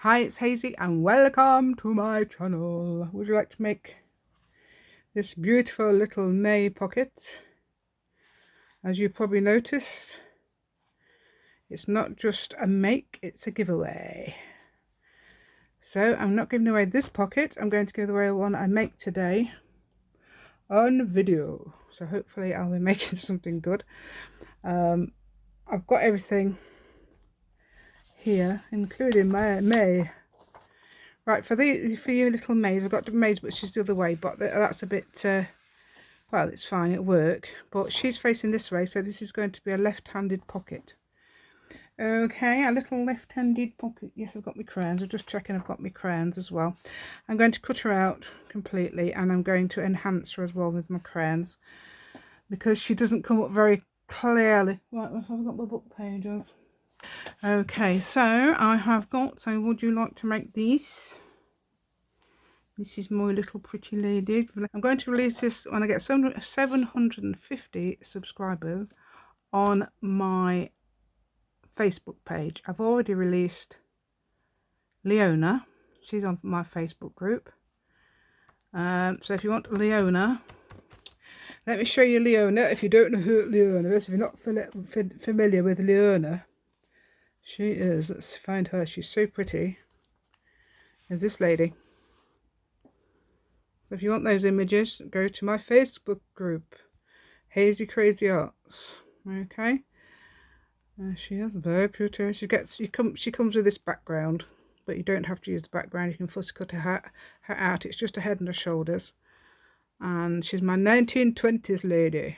Hi, it's Hazy and welcome to my channel. Would you like to make this beautiful little May pocket? As you probably noticed, it's not just a make, it's a giveaway. So I'm not giving away this pocket, I'm going to give away one I make today on video. So hopefully I'll be making something good. I've got everything here, including my May. Right, for you little Mays, I've got the Mays, but she's the other way, but that's a bit, well, it's fine, it'll work. But she's facing this way, so this is going to be a left-handed pocket. Okay, a little left-handed pocket. Yes, I've got my crayons. I'm just checking I've got my crayons as well. I'm going to cut her out completely, and I'm going to enhance her as well with my crayons, because she doesn't come up very clearly. Right, I've got my book pages. Okay, so I have got, so would you like to make these? This is my little pretty lady. I'm going to release this when I get 750 subscribers on my Facebook page. I've already released Leona. She's on my Facebook group. So if you want Leona, let me show you Leona. If you don't know who Leona is, if you're not familiar with Leona, she is, let's find her, she's so pretty. There's this lady. So if you want those images, go to my Facebook group, Hazy Crazy Arts. Okay, she is very pretty. She comes with this background, but you don't have to use the background. You can fussy cut her out. It's just her head and her shoulders, and she's my 1920s lady.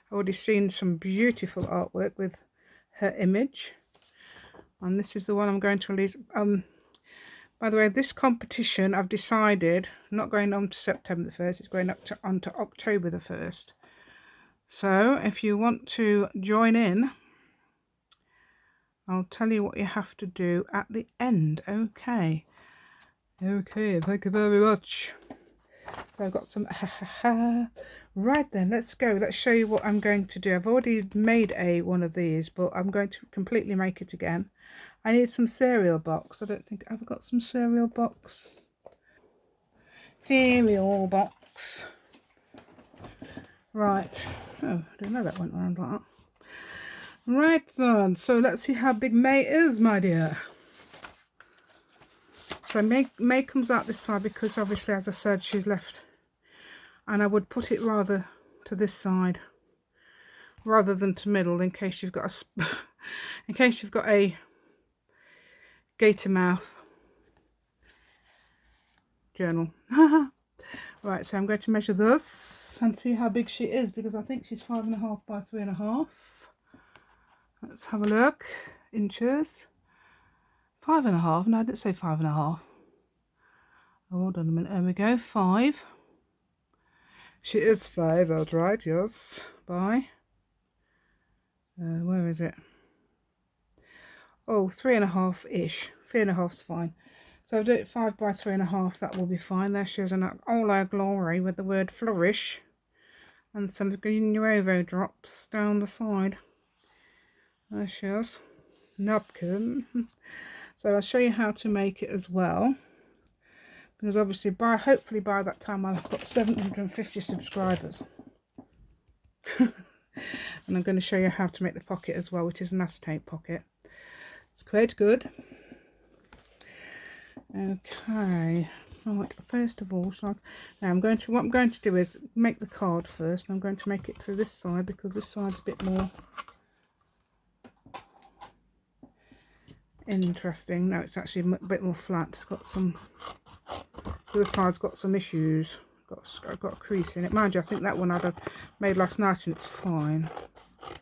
I've already seen some beautiful artwork with her image, and this is the one I'm going to release. By the way, this competition, I've decided, not going on to September the 1st, it's going on to October the 1st. So, if you want to join in, I'll tell you what you have to do at the end. Okay. Okay, thank you very much. So I've got some, right then, let's go. Let's show you what I'm going to do. I've already made one of these, but I'm going to completely make it again. I need some cereal box. I don't think I've got some cereal box. Cereal box. Right. Oh, I didn't know that went around like that. Right then. So let's see how big May is, my dear. So May comes out this side because obviously, as I said, she's left. And I would put it rather to this side rather than to middle, in case you've got a gator mouth journal. Right, so I'm going to measure this and see how big she is, because I think she's 5.5 by 3.5. Let's have a look. Inches. 5.5. No, I didn't say 5.5. Oh, hold on a minute. There we go. 5. She is 5. That's right. Yes. By. Where is it? Oh, 3.5 ish. 3.5's fine. So I'll do it 5 by 3.5. That will be fine. There she is in all her glory with the word flourish and some green Nuovo drops down the side. There she is. Napkin. So I'll show you how to make it as well, because obviously hopefully by that time I'll have got 750 subscribers. And I'm going to show you how to make the pocket as well, which is an acetate pocket. It's quite good. Okay, right, first of all, now what I'm going to do is make the card first. I'm going to make it through this side, because this side's a bit more interesting. No, it's actually a bit more flat. It's got some, the other side's got some issues. I've got a crease in it. Mind you, I think that one I'd have made last night and it's fine.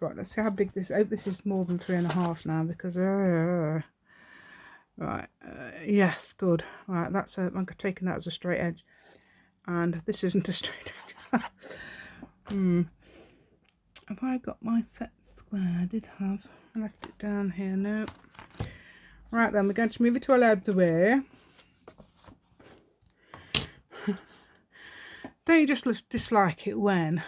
Right, let's see how big this is. I hope this is more than 3.5 now, because right, yes, good. Right, that's I'm taking that as a straight edge, and this isn't a straight edge. Have I got my set square? I did have. I left it down here. No. Right then, we're going to move it all out of the way. Don't you just dislike it when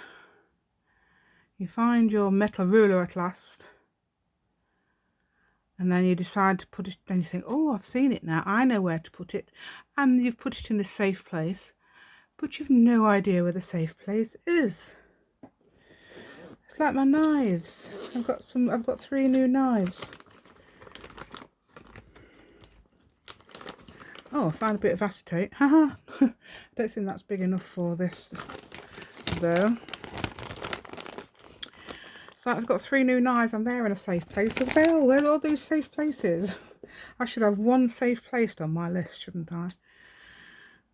you find your metal ruler at last and then you decide to put it, then you think, oh, I've seen it now, I know where to put it, and you've put it in the safe place, but you've no idea where the safe place is. It's like my knives. I've got 3 new knives. Oh, I found a bit of acetate. Haha. I don't think that's big enough for this though. So I've got 3 new knives, and they're in a safe place as well. Where are all these safe places? I should have one safe place on my list, shouldn't I?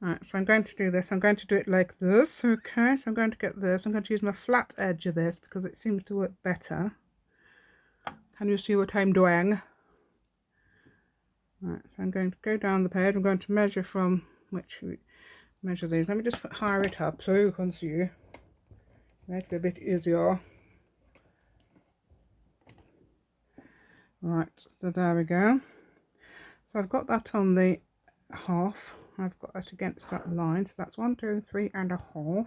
Right, so I'm going to do this. I'm going to do it like this. Okay, so I'm going to get this. I'm going to use my flat edge of this because it seems to work better. Can you see what I'm doing? Right, so I'm going to go down the page. I'm going to measure from measure these. Let me just higher it up so you can see. Make it a bit easier. Right, so there we go. So I've got that on the half. I've got that against that line. So that's 1, 2, 3.5.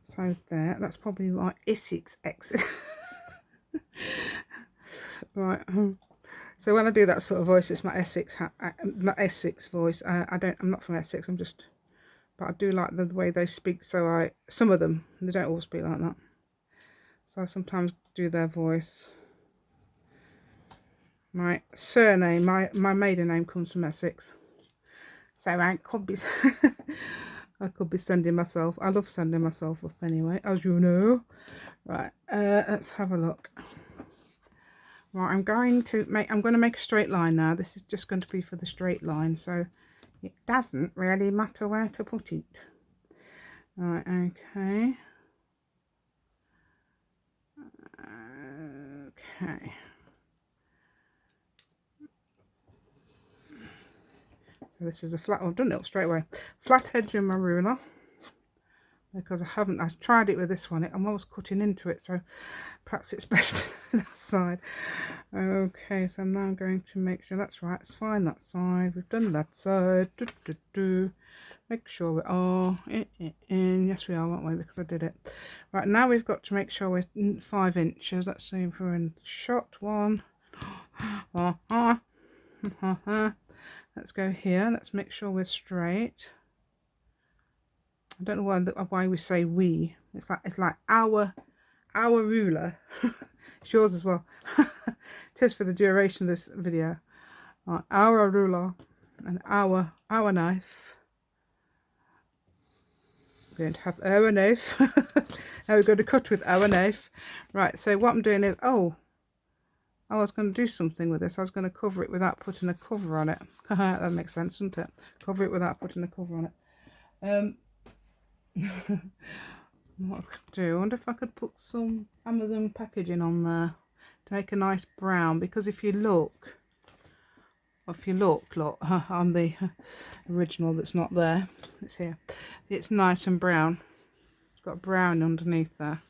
So there, that's probably my Essex exit. Right. So when I do that sort of voice, it's my Essex voice. I'm not from Essex. But I do like the way they speak. So some of them, they don't all speak like that. So I sometimes do their voice. My surname, my maiden name comes from Essex. So I could be, I could be sending myself. I love sending myself up anyway, as you know. Right. Let's have a look. Right, I'm going to make a straight line now. This is just going to be for the straight line, so it doesn't really matter where to put it. Right, okay. Okay. So this is a flat, I've done it straight away. Flat edge in my ruler. Because I've tried it with this one. I'm always cutting into it, so perhaps it's best that side. Okay, so I'm now going to make sure that's right. It's fine that side. We've done that side. Make sure we are in. Yes, we are, aren't we? Because I did it. Right, now we've got to make sure we're 5 inches. Let's see if we're in shot 1. Let's go here. Let's make sure we're straight. I don't know why we say we. It's like our ruler. It's yours as well. It is for the duration of this video. Right, our ruler and our knife. We're going to have our knife. Now we're going to cut with our knife. Right, so what I'm doing is, I was going to do something with this. I was going to cover it without putting a cover on it. That makes sense, doesn't it? Cover it without putting a cover on it. What I could do, I wonder if I could put some Amazon packaging on there to make a nice brown, because if you look on the original that's not there, it's here, it's nice and brown. It's got brown underneath there.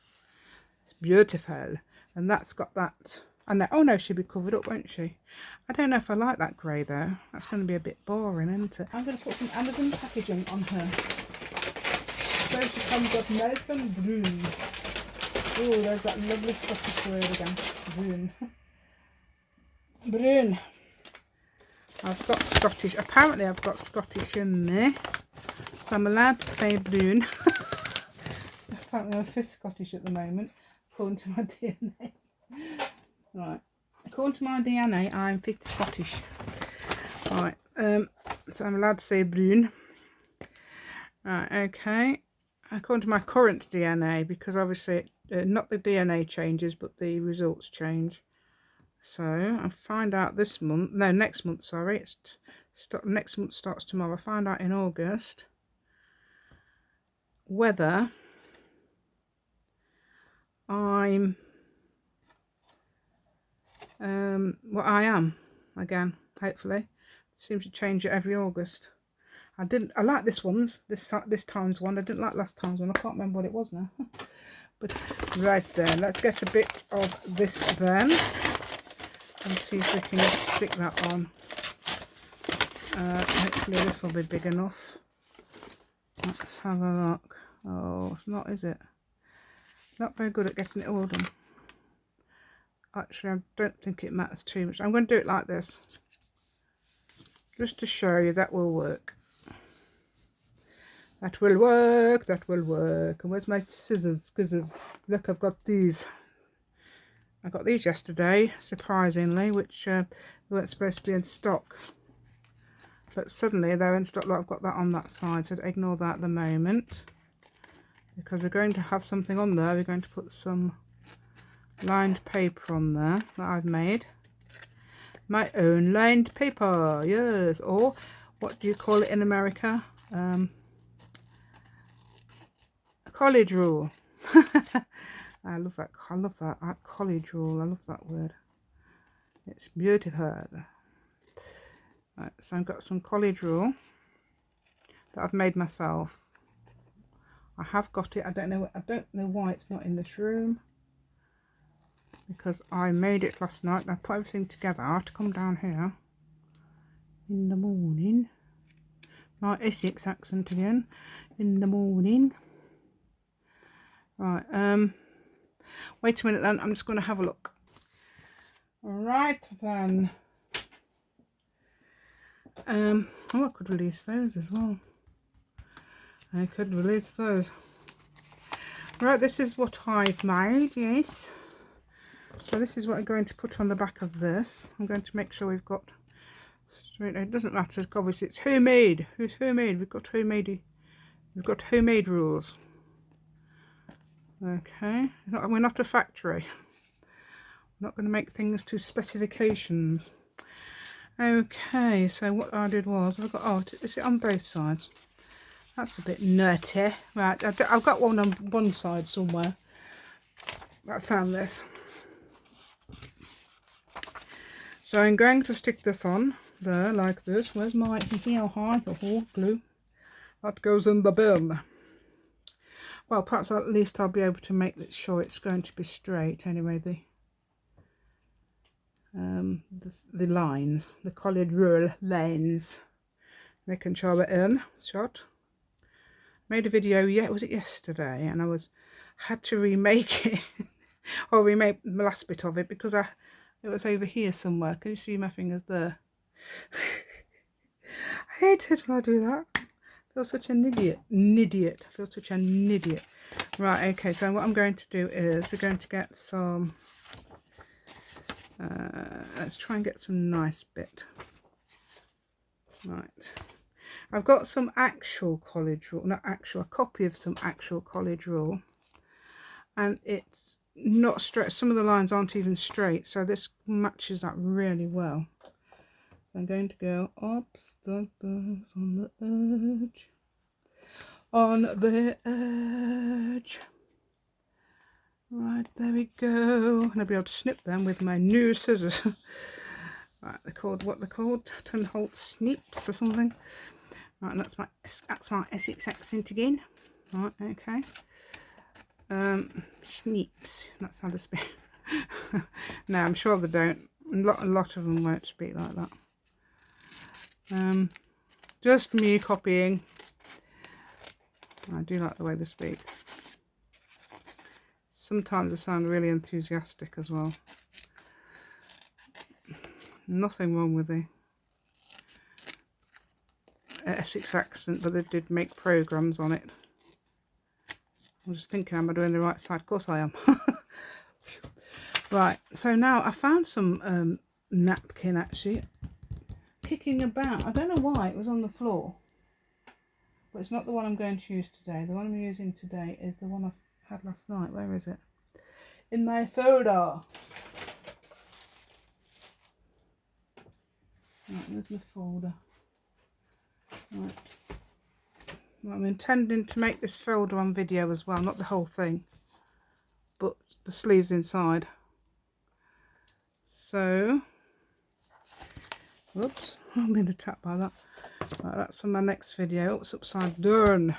It's beautiful. And that's got that, and oh no, she'll be covered up, won't she? I don't know if I like that grey though. That's going to be a bit boring, isn't it? I'm going to put some Amazon packaging on her. So she comes up nice and brune. Oh, there's that lovely Scottish word again. Brune. Brune. I've got Scottish. Apparently I've got Scottish in there. So I'm allowed to say brune. Apparently I'm 5th Scottish at the moment, according to my DNA. Right. According to my DNA, I'm 5th Scottish. Right. So I'm allowed to say brune. Right, okay. According to my current DNA, because obviously not the DNA changes, but the results change. So I'll find out next month, sorry. Next month starts tomorrow. I'll find out in August whether I'm what I am again, hopefully. It seems to change it every August. I like this time's one. I didn't like last time's one. I can't remember what it was now. But right there, let's get a bit of this then and see if we can stick that on. Hopefully this will be big enough. Let's have a look. Oh, it's not, is it? Not very good at getting it all done. Actually, I don't think it matters too much. I'm going to do it like this, just to show you that will work. That will work, that will work. And where's my scissors? Look, I've got these. I got these yesterday, surprisingly, which they weren't supposed to be in stock. But suddenly they're in stock. Look, I've got that on that side, so ignore that at the moment. Because we're going to have something on there. We're going to put some lined paper on there that I've made. My own lined paper, yes. Or what do you call it in America? College rule. I love that. I love that. College rule. I love that word. It's beautiful. Right, so I've got some college rule that I've made myself. I have got it. I don't know why it's not in this room, because I made it last night and I put everything together. I have to come down here in the morning. My Essex accent again. In the morning. Right, wait a minute then, I'm just going to have a look. Right then. Oh, I could release those as well. I could release those. Right, this is what I've made, yes. So this is what I'm going to put on the back of this. I'm going to make sure we've got straight. It doesn't matter, obviously it's homemade. Who's homemade? We've got homemade rules. Okay, we're not a factory. We're not going to make things to specifications. Okay, so what I did was, I've got, oh, is it on both sides? That's a bit nutty. Right, I've got one on one side somewhere. I found this. So I'm going to stick this on there like this. Where's my, you see how high? Oh, glue. That goes in the bin. Well, perhaps at least I'll be able to make sure it's going to be straight. Anyway, the lines, the college rule lines, making sure we're in shot. Made a video, was it yesterday? And I had to remake it, or remake the last bit of it, because it was over here somewhere. Can you see my fingers there? I hate it when I do that. I feel such an idiot. I feel such an idiot. Right, okay, so what I'm going to do is we're going to get some, let's try and get some nice bit. Right, I've got some actual college rule, not actual, a copy of some actual college rule, and it's not straight. Some of the lines aren't even straight, so this matches that really well. So I'm going to go upstairs on the edge. On the edge. Right, there we go. And I'll be able to snip them with my new scissors. Right, they're called, what they're called, Tunholt snips or something. Right, and that's my Essex accent again. Right, okay. Snips, that's how they speak. No, I'm sure they don't. A lot of them won't speak like that. Just me copying. I do like the way they speak. Sometimes they sound really enthusiastic as well. Nothing wrong with the Essex accent, but they did make programs on it. I'm just thinking, am I doing the right side? Of course I am. Right, so now I found some napkin actually kicking about. I don't know why it was on the floor, but it's not the one I'm going to use today. The one I'm using today is the one I had last night. Where is it? In my folder. Right, there's my folder. Right. Well, I'm intending to make this folder on video as well, not the whole thing, but the sleeves inside. So, whoops, I'm being attacked by that. Right, that's for my next video. It's upside down.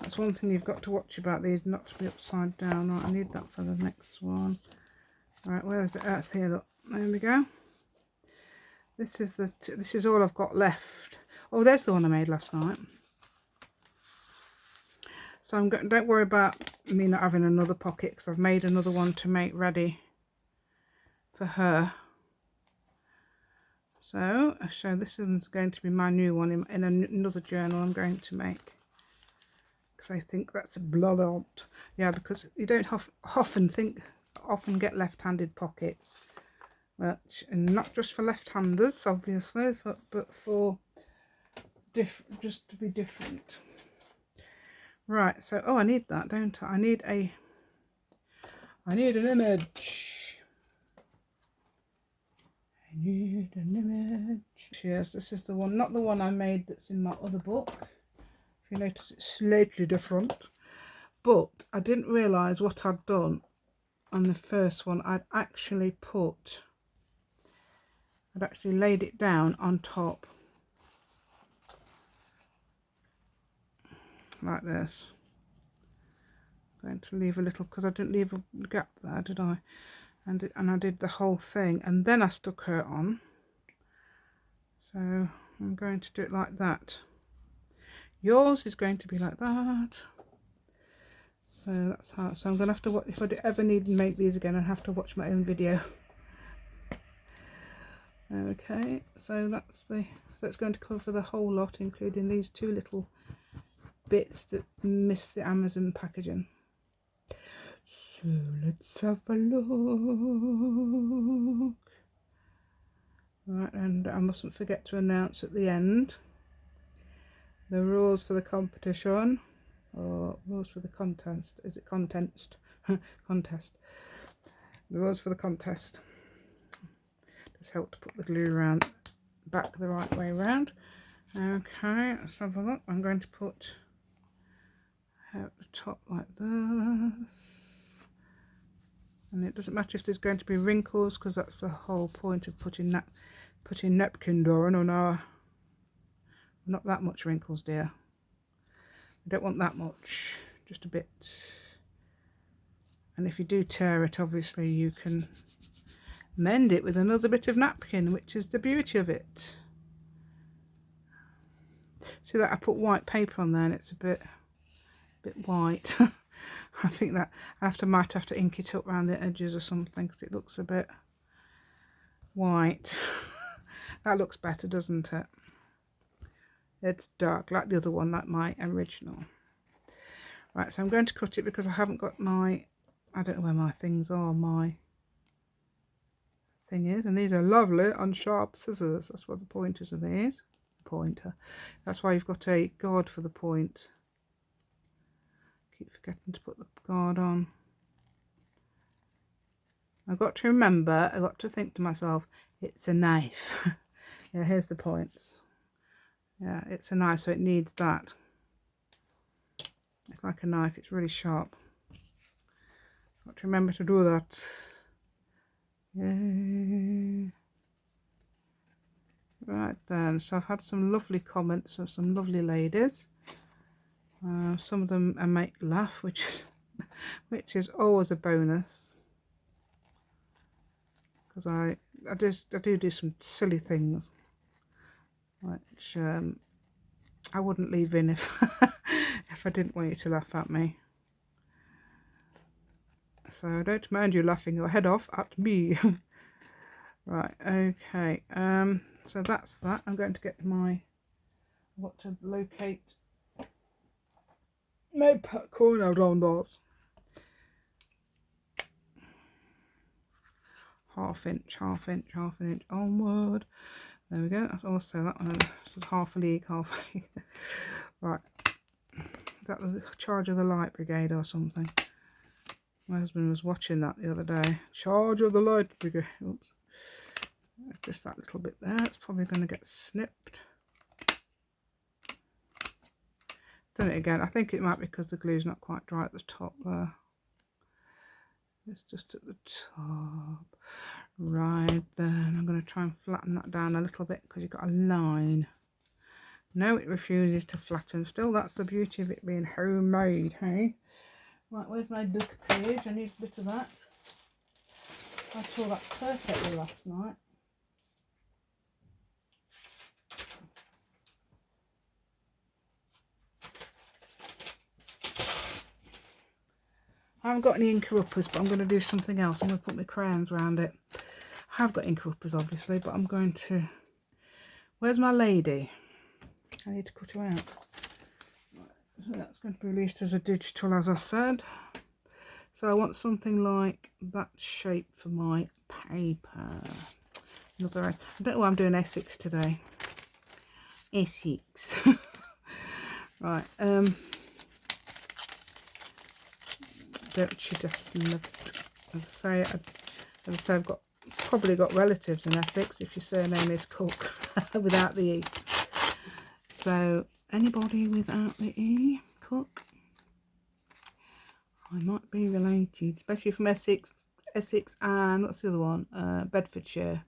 That's one thing you've got to watch about these, not to be upside down. Right, I need that for the next one. Right, where is it? That's here. Look, there we go. This is all I've got left. Oh, there's the one I made last night. So don't worry about me not having another pocket, because I've made another one to make ready for her. So this is going to be my new one in another journal I'm going to make, because I think that's a blood out. Yeah, because you don't often get left-handed pockets, and not just for left-handers obviously, but for just to be different. Right, so I need that, don't I? I need an image. I need an image. Yes, this is the one, not the one I made that's in my other book. If you notice, it's slightly different. But I didn't realise what I'd done on the first one. I'd actually laid it down on top. Like this. I'm going to leave a little, because I didn't leave a gap there, did I? And I did the whole thing, and then I stuck her on. So I'm going to do it like that. Yours is going to be like that. So that's how. So I'm going to have to watch, if I ever need to make these again, I'll have to watch my own video. Okay, so it's going to cover the whole lot, including these two little bits that miss the Amazon packaging. So let's have a look. Right, and I mustn't forget to announce at the end the rules for the competition, or rules for the contest. Is it contest? Contest. The rules for the contest. Just help to put the glue around back the right way around. Okay, let's have a look. I'm going to put at the top like this, and it doesn't matter if there's going to be wrinkles, because that's the whole point of putting napkin down on our. Not that much wrinkles, dear. I don't want that much, just a bit. And if you do tear it, obviously you can mend it with another bit of napkin, which is the beauty of it. See that I put white paper on there, and it's a bit white. I think that I might have to ink it up around the edges or something, because it looks a bit white. That looks better, doesn't it? It's dark like the other one, like my original. Right, so I'm going to cut it, because I haven't got my, I don't know where my things are. My thing is, and these are lovely and sharp scissors. That's what the pointers are. These pointer. That's why you've got a guard for the point. Keep forgetting to put the guard on. I've got to remember, I've got to think to myself, it's a knife. Yeah, here's the points. Yeah, it's a knife, so it needs that. It's like a knife, it's really sharp. Got to remember to do that. Yay. Right then, so I've had some lovely comments of some lovely ladies. Some of them make laugh, which is always a bonus, because I do some silly things, which I wouldn't leave in if if I didn't want you to laugh at me. So don't mind you laughing your head off at me. Right, okay. So that's that. I'm going to get I've got to locate my corner around those. Half an inch onward. There we go. That's also that one. It's half a league. Right. Is that the Charge of the Light Brigade or something? My husband was watching that the other day. Charge of the Light Brigade. Oops. Just that little bit there. It's probably going to get snipped. Done it again. I think it might be because the glue's not quite dry at the top there. It's just at the top. Right then, I'm going to try and flatten that down a little bit, because you've got a line. No, it refuses to flatten. Still, that's the beauty of it being homemade, hey? Right, where's my book page? I need a bit of that. I saw that perfectly last night. I haven't got any inker uppers, but I'm going to do something else. I'm going to put my crayons around it. I have got inker uppers, obviously, but I'm going to... Where's my lady? I need to cut her out. So that's going to be released as a digital, as I said. So I want something like that shape for my paper. Another, I don't know why I'm doing Essex today. Essex. Right. Don't you just love it? As I say, I've probably got relatives in Essex if your surname is Cook without the E. So anybody without the E, Cook, I might be related, especially from Essex and what's the other one? Bedfordshire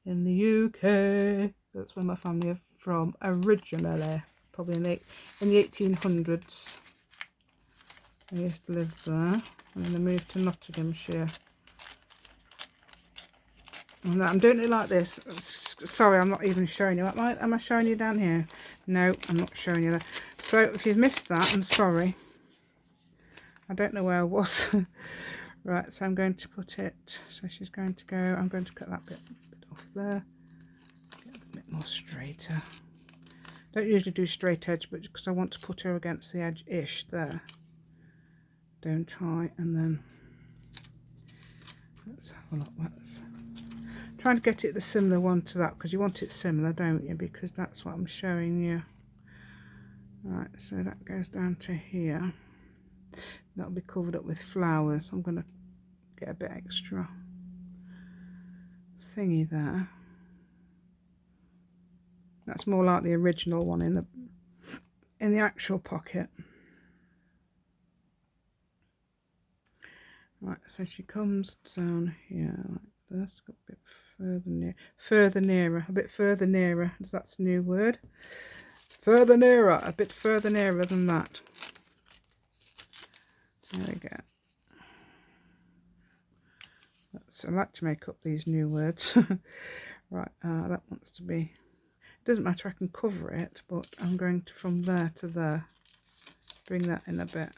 in the UK. That's where my family are from originally, probably in the 1800s. I used to live there, and then I moved to Nottinghamshire. And I'm doing it like this. Sorry, I'm not even showing you. Am I showing you down here? No, I'm not showing you that. So if you've missed that, I'm sorry. I don't know where I was. Right, so I'm going to put it. So she's going to go. I'm going to cut that bit off there. Get it a bit more straighter. Don't usually do straight edge, but because I want to put her against the edge-ish there. Don't I? And then let's have a look. Trying to get it the similar one to that, because you want it similar, don't you? Because that's what I'm showing you. Right, so that goes down to here. That'll be covered up with flowers. I'm going to get a bit extra thingy there. That's more like the original one in the actual pocket. Right, so she comes down here like this, got a bit further nearer, a bit further nearer. That's a new word. Further nearer, a bit further nearer than that. There we go. So I like to make up these new words. Right, that wants to be, it doesn't matter, I can cover it, but I'm going to from there to there, bring that in a bit.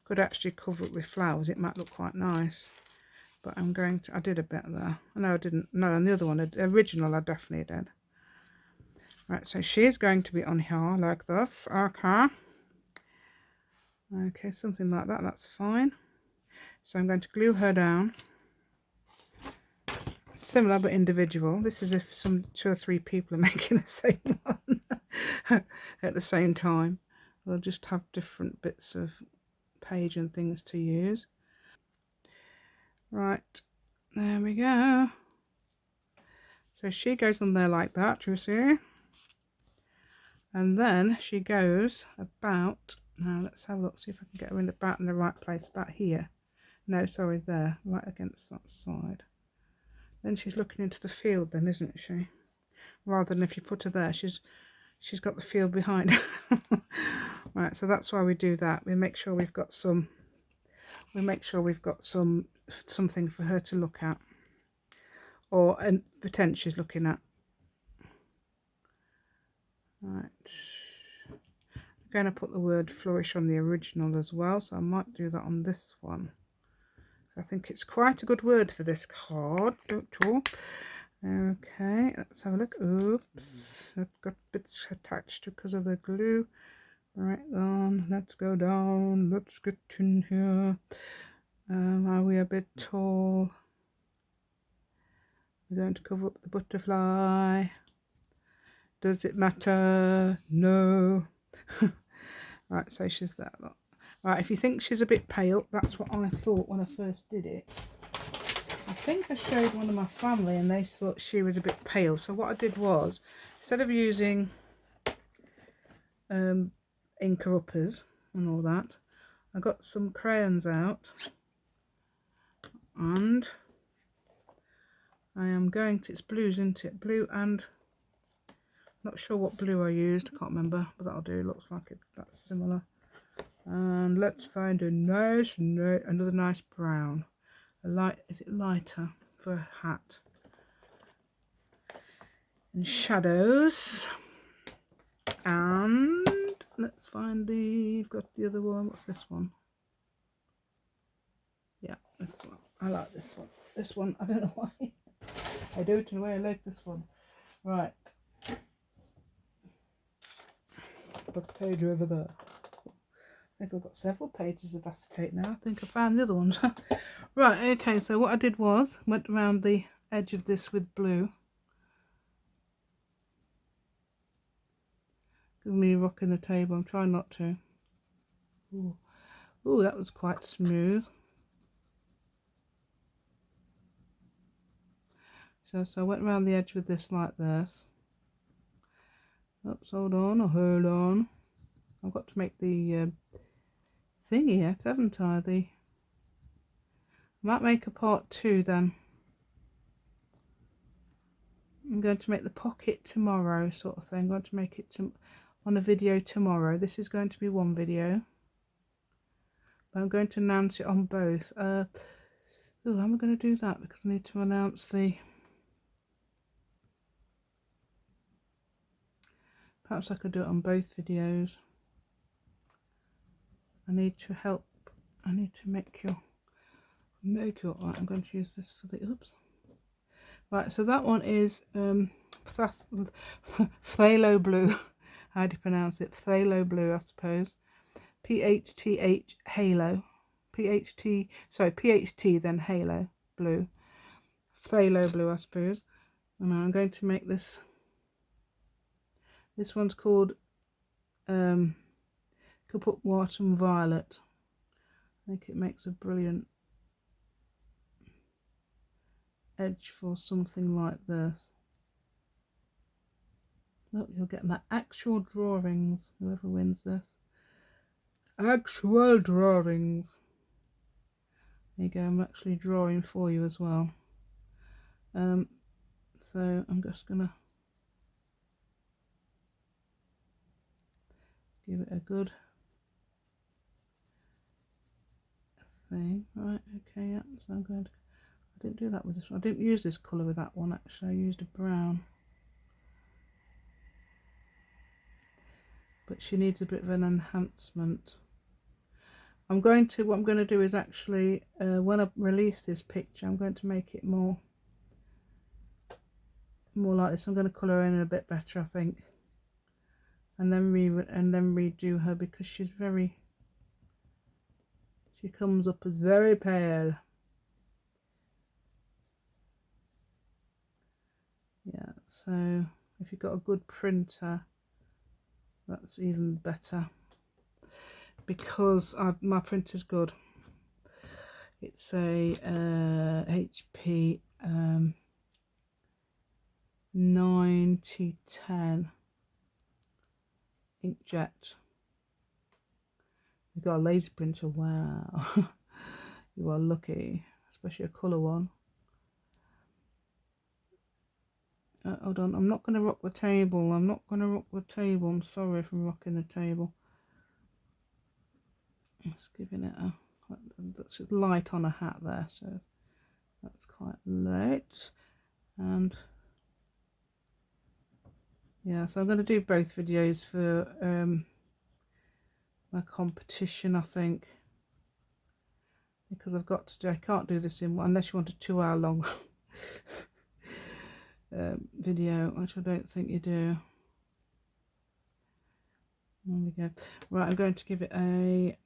Could actually cover it with flowers, it might look quite nice, but I'm going to, I did a bit there. No, I didn't. No, and the other one, the original, I definitely did. Right, so she's going to be on here like this. Okay. Okay, something like that, that's fine. So I'm going to glue her down. Similar but individual. This is if some 2 or 3 people are making the same one at the same time. They'll just have different bits of page and things to use. Right, there we go. So she goes on there like that, you see. And then she goes about, now let's have a look, see if I can get her in about in the right place, about here. No, sorry, there, right against that side. Then she's looking into the field then, isn't she? Rather than if you put her there, she's got the field behind. Right, so that's why we do that. We make sure we've got some, something for her to look at, or pretend she's looking at. Right, I'm going to put the word flourish on the original as well, so I might do that on this one. I think it's quite a good word for this card, don't you? Okay, let's have a look. Oops, I've got bits attached because of the glue. Right on, let's go down, let's get in here. Are we a bit tall? We're going to cover up the butterfly. Does it matter? No. Right, so she's that lot. Right, if you think she's a bit pale, that's what I thought when I first did it. I think I showed one of my family and they thought she was a bit pale. So what I did was, instead of using inker uppers and all that, I got some crayons out and I am going to, it's blues, isn't it? Blue and, not sure what blue I used, I can't remember, but that'll do, looks like it, that's similar. And let's find a nice, another nice brown. A light, is it lighter for a hat? And shadows. And let's find the, I've got the other one, what's this one? This one. I like this one. This one, I don't know why. I don't know why I like this one. Right. Put the page over there. I think I've got several pages of acetate now. I think I found the other ones. Right, okay, so what I did was went around the edge of this with blue. Give me rocking the table. I'm trying not to. Ooh. Ooh, that was quite smooth. So I went around the edge with this like this. Oops, hold on, hold on. I've got to make the thingy yet, haven't I? I might make a part 2 then. I'm going to make the pocket tomorrow, sort of thing. I'm going to make it on a video tomorrow. This is going to be one video. But I'm going to announce it on both. Oh, how am I going to do that? Because I need to announce the... Perhaps I could do it on both videos. I need to help. I need to make your... Right, I'm going to use this for the... Oops. Right, so that one is phthalo blue. How do you pronounce it? Phthalo blue, I suppose. PHTH halo. PHT then halo blue. Phthalo blue, I suppose. And I'm going to make this. This one's called Kaput White and Violet. I think it makes a brilliant edge for something like this. Look, you'll get my actual drawings, whoever wins this. Actual drawings. There you go, I'm actually drawing for you as well. So I'm just gonna give it a good thing. Right, okay, yeah, so I'm going to... I didn't do that with this one. I didn't use this colour with that one actually, I used a brown. But she needs a bit of an enhancement. What I'm going to do is actually, when I release this picture, I'm going to make it more like this. I'm going to colour in a bit better, I think. And then redo her, because she comes up as very pale. Yeah, so if you've got a good printer, that's even better, because my printer's good. It's a HP 9010 inkjet. You've got a laser printer, wow. You are lucky, especially a colour one. Hold on, I'm not going to rock the table. I'm sorry if I'm rocking the table. It's giving it that's light on a hat there, so that's quite light. And yeah, so I'm going to do both videos for my competition, I think, because I've got to do... I can't do this in... unless you want a 2-hour long video, which I don't think you do. There we go. Right, I'm going to give it a...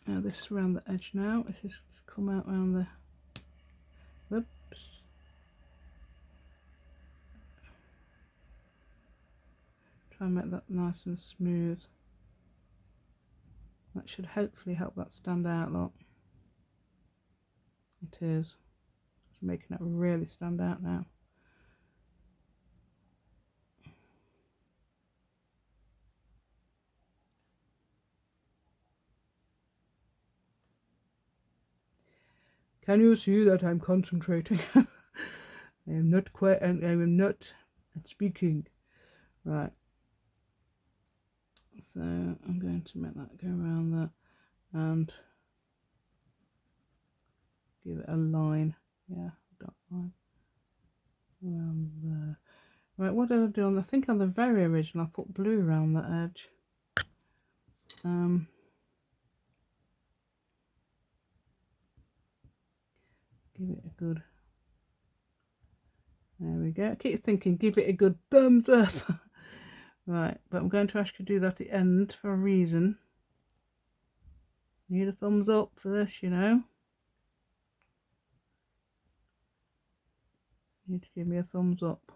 this is around the edge now. This is to come out around the... Whoops. Try and make that nice and smooth. That should hopefully help that stand out a lot. It is. It's making it really stand out now. Can you see that I'm concentrating? I am not quite, I am not speaking. Right. So I'm going to make that go around that and give it a line. Yeah, dot line around there. Right, what did I do on? I think on the very original I put blue around the edge. give it a good, there we go. I keep thinking give it a good thumbs up. Right, but I'm going to ask you to do that at the end for a reason. Need a thumbs up for this, you know. You need to give me a thumbs up.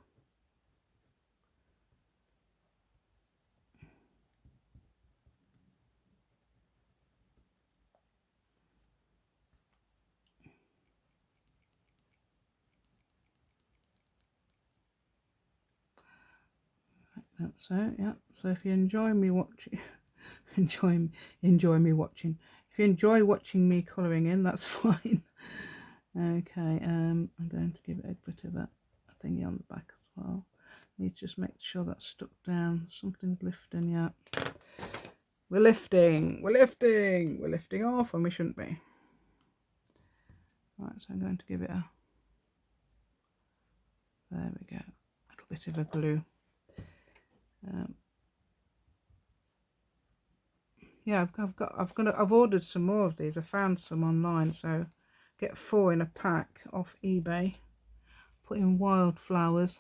That's it, yeah. So if you enjoy me watching, enjoy me watching. If you enjoy watching me colouring in, that's fine. Okay, I'm going to give it a bit of a thingy on the back as well. Need to just make sure that's stuck down. Something's lifting, yeah. We're lifting off when we shouldn't be. Right, so I'm going to give it a, there we go, a little bit of a glue. Yeah, I've ordered some more of these. I found some online, so get 4 in a pack off eBay. Put in wildflowers,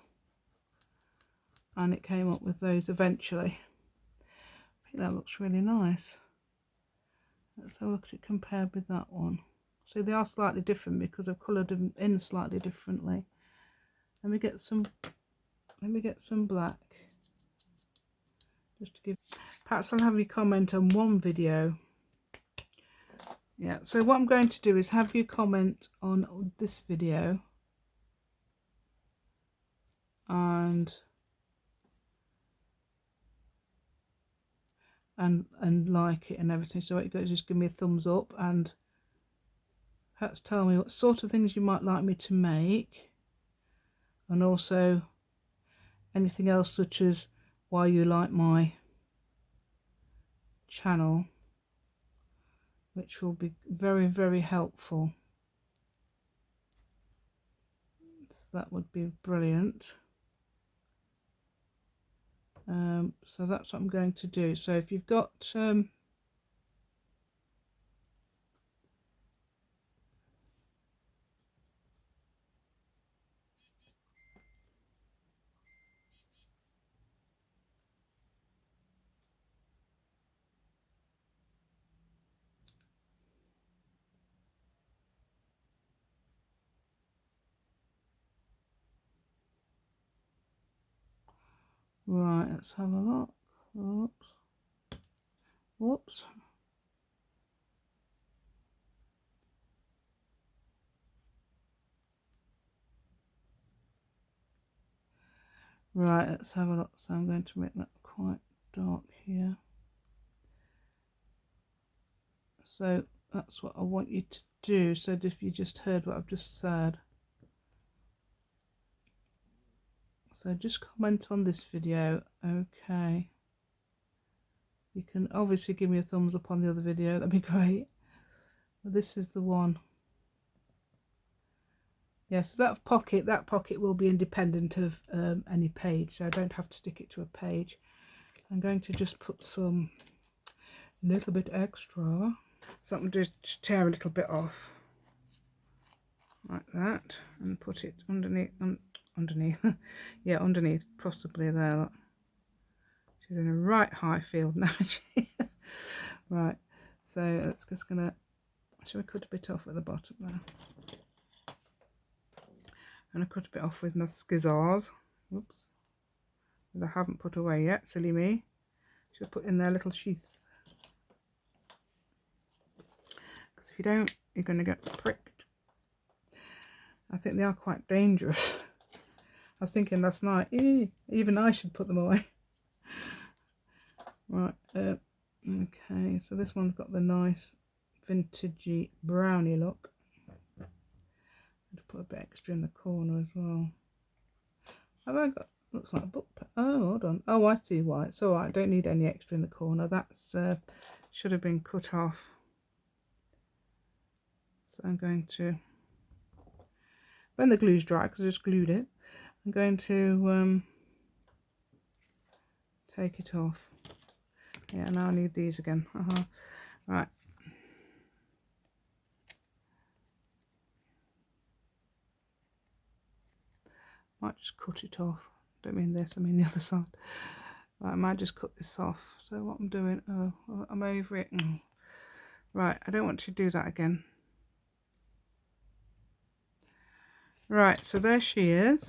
and it came up with those eventually. I think that looks really nice. Let's have a look at it compared with that one. So they are slightly different because I've coloured them in slightly differently. Let me get some black. Just to give, perhaps I'll have you comment on one video. Yeah, so what I'm going to do is have you comment on this video and like it and everything. So what you got is just give me a thumbs up and perhaps tell me what sort of things you might like me to make, and also anything else such as why you like my channel, which will be very, very helpful. So that would be brilliant. So that's what I'm going to do. So if you've got right, let's have a look. Whoops. Whoops. Right, let's have a look. So I'm going to make that quite dark here. So that's what I want you to do. So if you just heard what I've just said. So just comment on this video. Okay. You can obviously give me a thumbs up on the other video. That'd be great. But this is the one. Yeah, so that pocket will be independent of any page, so I don't have to stick it to a page. I'm going to just put some little bit extra. So I'm going to just tear a little bit off like that and put it underneath. Yeah, underneath, possibly there. She's in a right high field now. Right, so it's just gonna. Shall we cut a bit off at the bottom there? And I cut a bit off with my scissors. Oops. That I haven't put away yet, silly me. Should put in their little sheath. Because if you don't, you're going to get pricked. I think they are quite dangerous. I was thinking last night, even I should put them away. Right, okay, so this one's got the nice vintagey brownie look. To put a bit extra in the corner as well. Have I got, looks like a book. Oh, hold on. Oh, I see why. It's all right. I don't need any extra in the corner. That's should have been cut off. So I'm going to, when the glue's dry, because I just glued it, I'm going to take it off. Yeah, now I need these again. Right. Might just cut it off. Don't mean this, I mean the other side. Right, I might just cut this off. So what I'm doing, oh, I'm over it. Right, I don't want to do that again. Right, so there she is.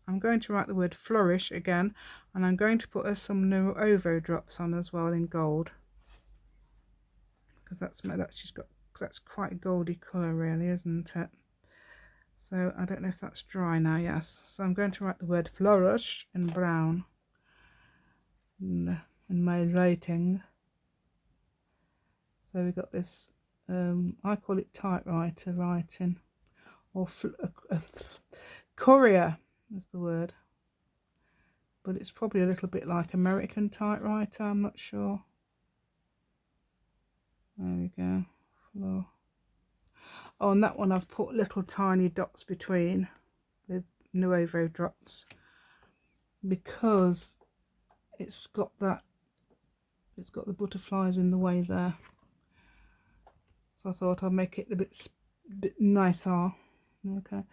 I'm going to write the word flourish again, and I'm going to put her some new ovo drops on as well in gold, because that's quite a goldy colour really, isn't it? So I don't know if that's dry now. Yes, so I'm going to write the word flourish in brown in my writing. So we've got this, I call it typewriter writing, or courier is the word, but it's probably a little bit like American typewriter, I'm not sure. There we go. Floor. Oh, and that one I've put little tiny dots between with Nuovo drops, because it's got the butterflies in the way there, so I thought I'd make it a bit nicer. Okay, I'm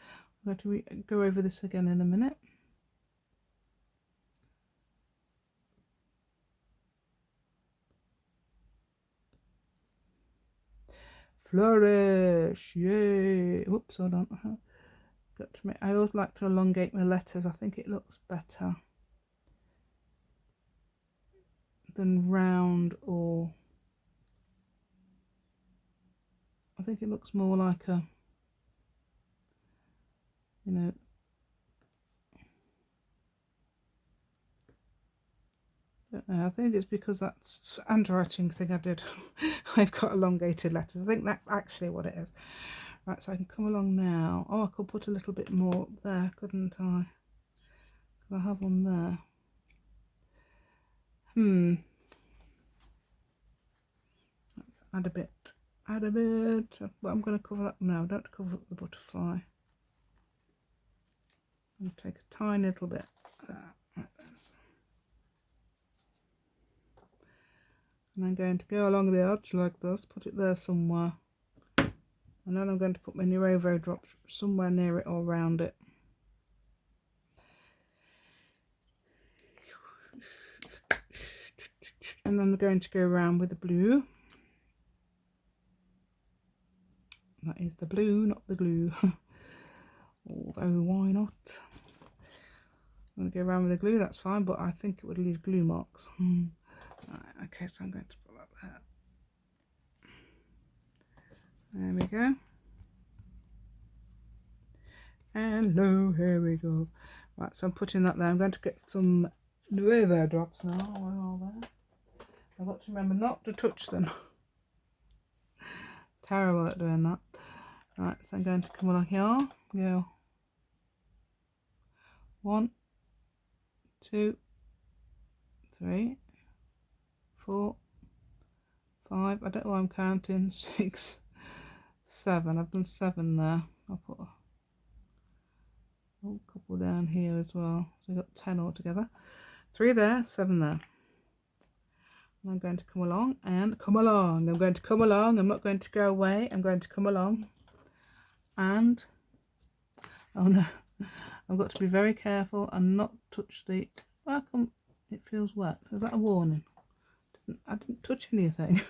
going to go over this again in a minute. Flourish, yay! Whoops, hold on. Got to make. I always like to elongate my letters. I think it looks better than round, or I think it looks more like a, you know, I think it's because that's handwriting thing I did. I've got elongated letters. I think that's actually what it is. Right, so I can come along now. Oh, I could put a little bit more up there, couldn't I? Could I have one there? Let's add a bit. Add a bit. But I'm going to cover that now. Don't cover up the butterfly. I'm going to take a tiny little bit there, like this. And I'm going to go along the edge like this, put it there somewhere. And then I'm going to put my Nuovo drops somewhere near it or around it. And then I'm going to go around with the blue. That is the blue, not the glue. Although, why not? I'm going to go around with the glue, that's fine, but I think it would leave glue marks. Right, okay, so I'm going to put that there. There we go. Hello, here we go. Right, so I'm putting that there. I'm going to get some Nuovo drops now. Where are they? I've got to remember not to touch them. Terrible at doing that. Right, so I'm going to come along here. Go 1, 2, 3, 4, 5. I don't know why I'm counting. 6, 7. I've done 7 there. I'll put a couple down here as well. So we've got 10 altogether. 3 there, 7 there. And I'm going to come along and come along. I'm going to come along. I'm not going to go away. I'm going to come along. And, oh no, I've got to be very careful and not touch the, how come it feels wet? Is that a warning? I didn't touch anything.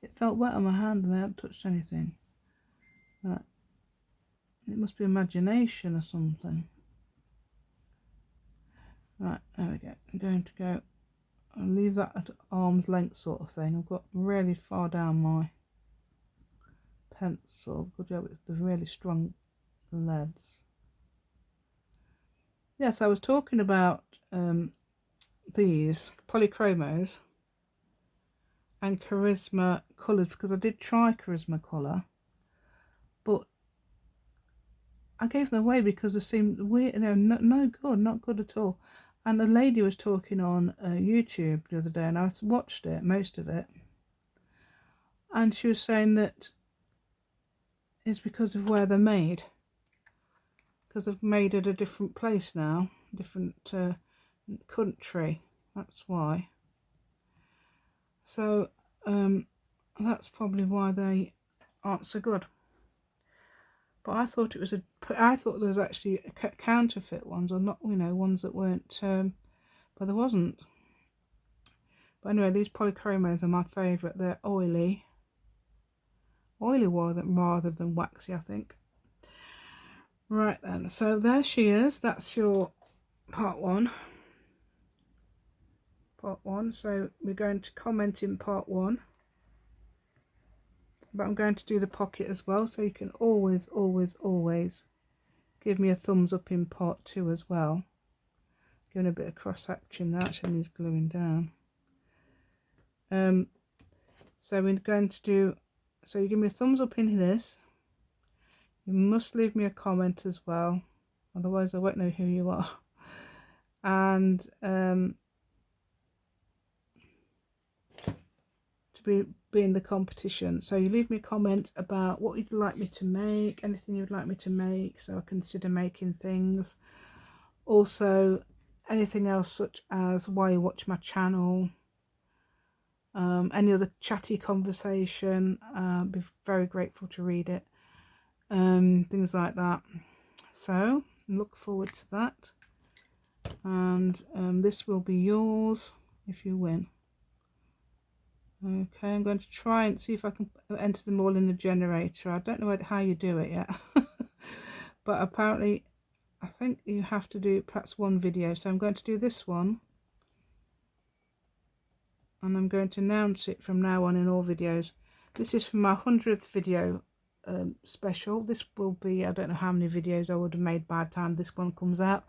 It felt wet on my hand and I hadn't touched anything. Right. It must be imagination or something. Right, there we go. I'm going to go and leave that at arm's length sort of thing. I've got really far down my pencil. Good job, it's the really strong leads. Yes, I was talking about these polychromos and charisma colours, because I did try charisma colour, but I gave them away because they seemed weird. No good, not good at all. And a lady was talking on YouTube the other day, and I watched it, most of it, and she was saying that it's because of where they're made, because they've made it a different place now, different country. That's why. So that's probably why they aren't so good. But I thought it was I thought there was actually counterfeit ones, or not, you know, ones that weren't, but there wasn't. But anyway, these polychromos are my favourite. They're oily rather than waxy, I think. Right then, so there she is. That's your part one. So we're going to comment in part one, but I'm going to do the pocket as well, so you can always give me a thumbs up in part two as well. Giving a bit of cross hatching, that actually needs gluing down. So we're going to do, so you give me a thumbs up in this. You must leave me a comment as well, otherwise I won't know who you are. And to be in the competition, so you leave me a comment about what you'd like me to make, anything you'd like me to make, so I consider making things. Also anything else, such as why you watch my channel, any other chatty conversation. I'd be very grateful to read it, things like that. So look forward to that, and this will be yours if you win. Okay, I'm going to try and see if I can enter them all in the generator. I don't know how you do it yet, but apparently I think you have to do perhaps one video. So I'm going to do this one, and I'm going to announce it from now on in all videos. This is for my 100th video special. This will be, I don't know how many videos I would have made by the time this one comes out,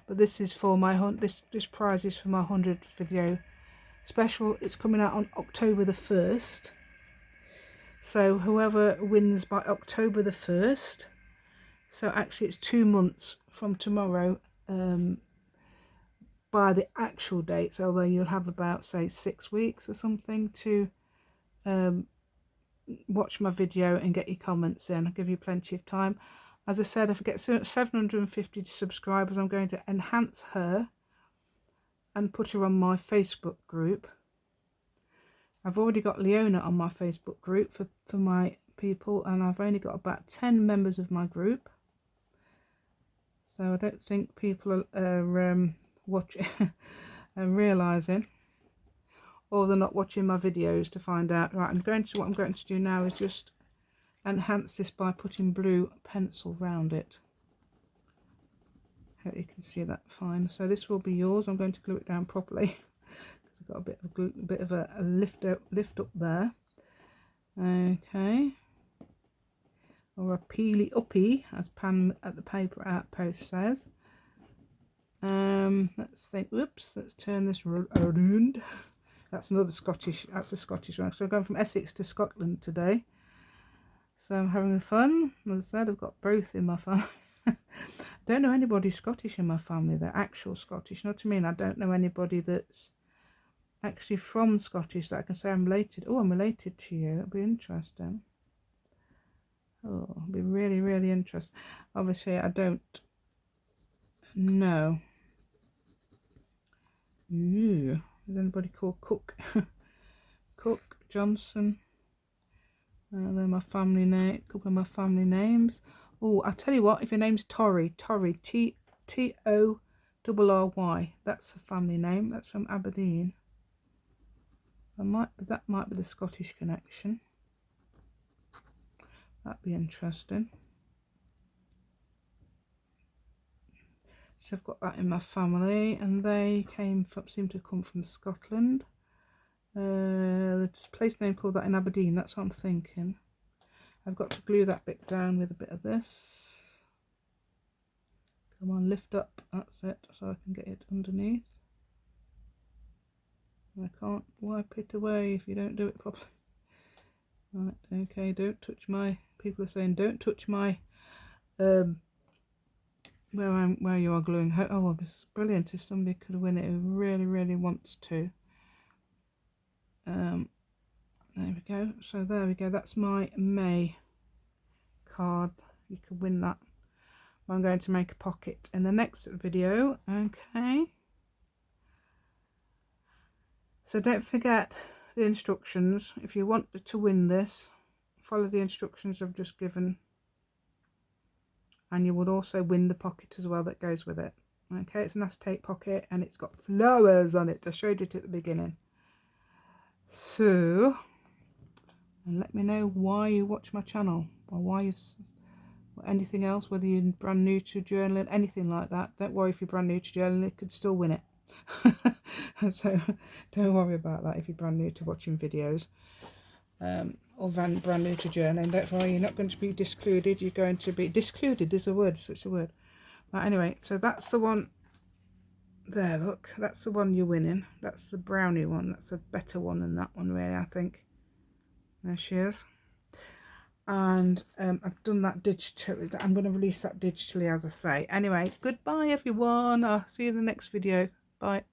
but this is for my this prize is for my 100th video special. It's coming out on October the 1st, so whoever wins by October the 1st, so actually it's 2 months from tomorrow, by the actual dates, although you'll have about, say, 6 weeks or something to watch my video and get your comments in. I'll give you plenty of time. As I said, if I get 750 subscribers, I'm going to enhance her and put her on my Facebook group. I've already got Leona on my Facebook group for my people, and I've only got about 10 members of my group, so I don't think people are watching and realizing, or they're not watching my videos to find out. Right, what I'm going to do now is just enhance this by putting blue pencil round it. Hope you can see that fine. So this will be yours. I'm going to glue it down properly because I've got a bit of a lift up there. Okay, or a peely uppy, as Pam at the Paper Outpost says. Let's think. Whoops, let's turn this around. That's another Scottish. That's a Scottish one. So I'm going from Essex to Scotland today. So I'm having fun. As I said, I've got both in my family. Don't know anybody Scottish in my family. They're actual Scottish. You know what I mean? I don't know anybody that's actually from Scottish that I can say I'm related. Oh, I'm related to you. That'd be interesting. Oh, it'd be really, really interesting. Obviously, I don't know. Ooh, is anybody called Cook? Cook, Johnson. They're my family name. A couple of my family names. Oh, I tell you what, if your name's Torry, T-O-R-R-Y, that's a family name. That's from Aberdeen. That might be the Scottish connection. That'd be interesting. So I've got that in my family, and they seem to come from Scotland. There's a place name called that in Aberdeen. That's what I'm thinking. I've got to glue that bit down with a bit of this. Come on, lift up. That's it. So I can get it underneath. I can't wipe it away if you don't do it properly. Right, okay, don't touch my, people are saying don't touch my where you are gluing. Oh, this is brilliant if somebody could win it who really wants to. There we go. So there we go, that's my Mae card. You can win that. I'm going to make a pocket in the next video. Okay, so don't forget the instructions. If you want to win this, follow the instructions I've just given. and you would also win the pocket as well that goes with it. Okay, it's an acetate pocket and it's got flowers on it. I showed it at the beginning. So, and let me know why you watch my channel, or why you, or anything else, whether you're brand new to journaling, anything like that. Don't worry if you're brand new to journaling, you could still win it. So don't worry about that if you're brand new to watching videos, or brand new to journaling. Don't worry, you're not going to be discluded. You're going to be discluded is a word, such a word. Right, anyway, so that's the one there, look, that's the one you're winning. That's the brownie one. That's a better one than that one, really, I think. There she is. And I've done that digitally. I'm going to release that digitally, as I say. Anyway, goodbye everyone. I'll see you in the next video. Bye.